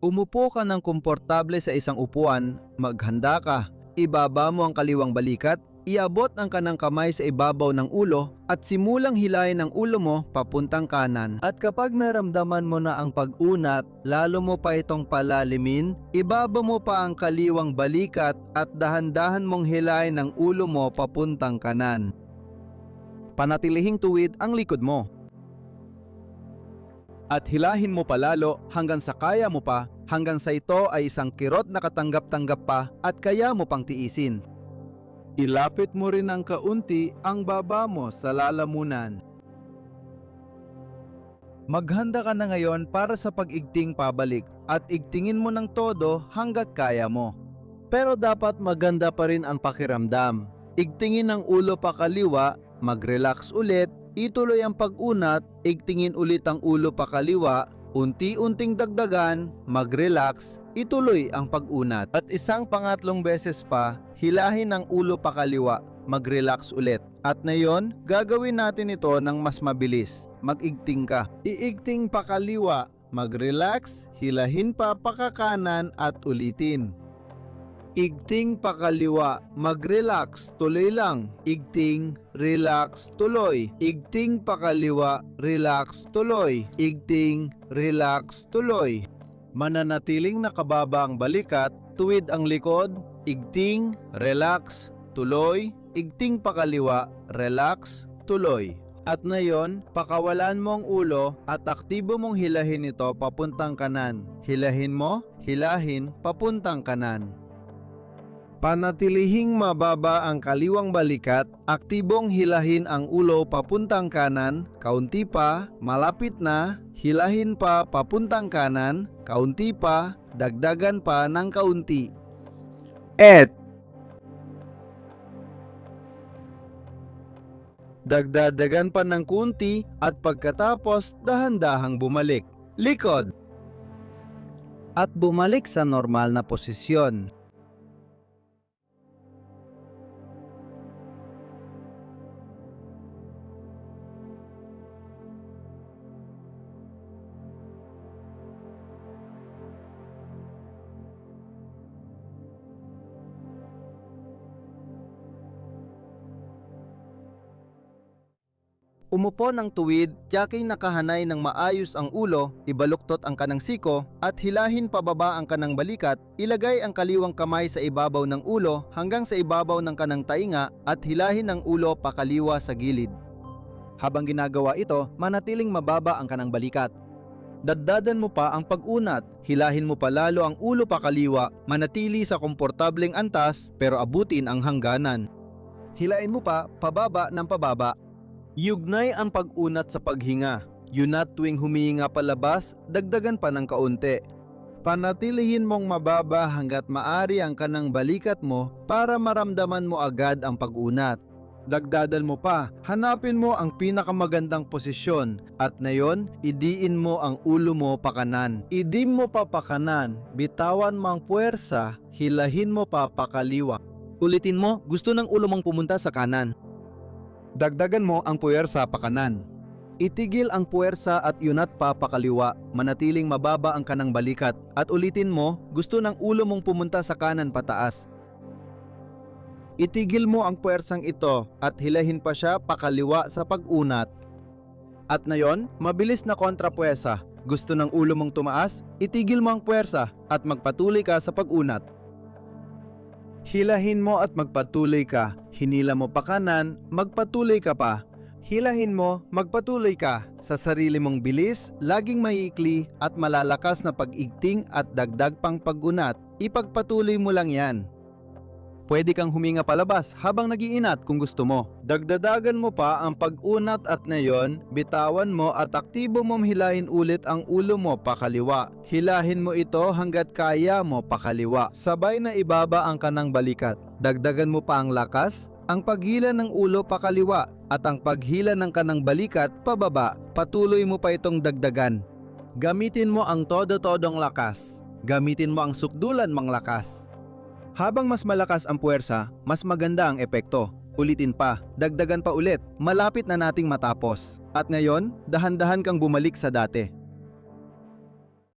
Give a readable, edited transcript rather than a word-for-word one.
Umupo ka ng komportable sa isang upuan, maghanda ka, ibaba mo ang kaliwang balikat, iabot ang kanang kamay sa ibabaw ng ulo at simulang hilayin ang ulo mo papuntang kanan. At kapag naramdaman mo na ang pag-unat, lalo mo pa itong palalimin, ibaba mo pa ang kaliwang balikat at dahan-dahan mong hilayin ang ulo mo papuntang kanan. Panatilihing tuwid ang likod mo. At hilahin mo palalo hanggang sa kaya mo pa, hanggang sa ito ay isang kirot na katanggap-tanggap pa at kaya mo pang tiisin. Ilapit mo rin ng kaunti ang baba mo sa lalamunan. Maghanda ka na ngayon para sa pag-igting pabalik at igtingin mo ng todo hanggat kaya mo. Pero dapat maganda pa rin ang pakiramdam. Igtingin ang ulo pa kaliwa, mag-relax ulit, ituloy ang pag-unat, igtingin ulit ang ulo pa kaliwa, unti-unting dagdagan, mag-relax, ituloy ang pag-unat. At isang pangatlong beses pa, hilahin ang ulo pa kaliwa, mag-relax ulit. At na yon, gagawin natin ito ng mas mabilis. Mag-igting ka. Iigting pa kaliwa, mag-relax, hilahin pa pakakanan at ulitin. Igting pa kaliwa, mag-relax, tuloy lang. Igting, relax, tuloy. Igting pa kaliwa, relax, tuloy. Igting, relax, tuloy. Mananatiling nakababa ang balikat, tuwid ang likod, igting, relax, tuloy. Igting pa kaliwa, relax, tuloy. At ngayon, pakawalan mo ang ulo at aktibo mong hilahin ito papuntang kanan. Hilahin mo, hilahin, papuntang kanan. Panatilihing mababa ang kaliwang balikat, aktibong hilahin ang ulo papuntang kanan, kaunti pa, malapit na, hilahin pa papuntang kanan, kaunti pa, dagdagan pa ng kaunti. Dagdagan pa ng kunti at pagkatapos dahan-dahang bumalik. Likod. At bumalik sa normal na posisyon. Umupo ng tuwid, tiyakay nakahanay ng maayos ang ulo, ibaluktot ang kanang siko at hilahin pababa ang kanang balikat, ilagay ang kaliwang kamay sa ibabaw ng ulo hanggang sa ibabaw ng kanang tainga at hilahin ang ulo pakaliwa sa gilid. Habang ginagawa ito, manatiling mababa ang kanang balikat. Daddadan mo pa ang pag-unat, hilahin mo palalo ang ulo pakaliwa, manatili sa komportableng antas pero abutin ang hangganan. Hilain mo pa, pababa ng pababa. Yugnay ang pag-unat sa paghinga. Yunat tuwing humihinga palabas, dagdagan pa ng kaunti. Panatilihin mong mababa hanggat maari ang kanang balikat mo para maramdaman mo agad ang pag-unat. Dagdadan mo pa, hanapin mo ang pinakamagandang posisyon at na yon, idiin mo ang ulo mo pakanan. Idim mo pa pakanan, bitawan mo ang puwersa, hilahin mo pa pakaliwa. Ulitin mo, gusto ng ulo mong pumunta sa kanan. Dagdagan mo ang puwersa pakanan. Itigil ang puwersa at yunat pa pakaliwa, manatiling mababa ang kanang balikat at ulitin mo, gusto ng ulo mong pumunta sa kanan pataas. Itigil mo ang puwersang ito at hilahin pa siya pakaliwa sa pag-unat. At na yon, mabilis na kontrapuwersa. Gusto ng ulo mong tumaas, itigil mo ang puwersa at magpatuloy ka sa pag-unat. Hilahin mo at magpatuloy ka. Hinila mo pa kanan, magpatuloy ka pa. Hilahin mo, magpatuloy ka. Sa sarili mong bilis, laging maiikli at malalakas na pag-igting at dagdag pang pag-unat. Ipagpatuloy mo lang yan. Pwede kang huminga palabas habang nag-iinat kung gusto mo. Dagdadagan mo pa ang pag-unat at na yon, bitawan mo at aktibo mong hilahin ulit ang ulo mo pakaliwa. Hilahin mo ito hanggat kaya mo pakaliwa. Sabay na ibaba ang kanang balikat. Dagdagan mo pa ang lakas, ang paghila ng ulo pakaliwa at ang paghila ng kanang balikat pababa. Patuloy mo pa itong dagdagan. Gamitin mo ang todo-todong lakas. Gamitin mo ang sukdulan mang lakas. Habang mas malakas ang puwersa, mas maganda ang epekto. Ulitin pa, dagdagan pa ulit, malapit na nating matapos. At ngayon, dahan-dahan kang bumalik sa dati.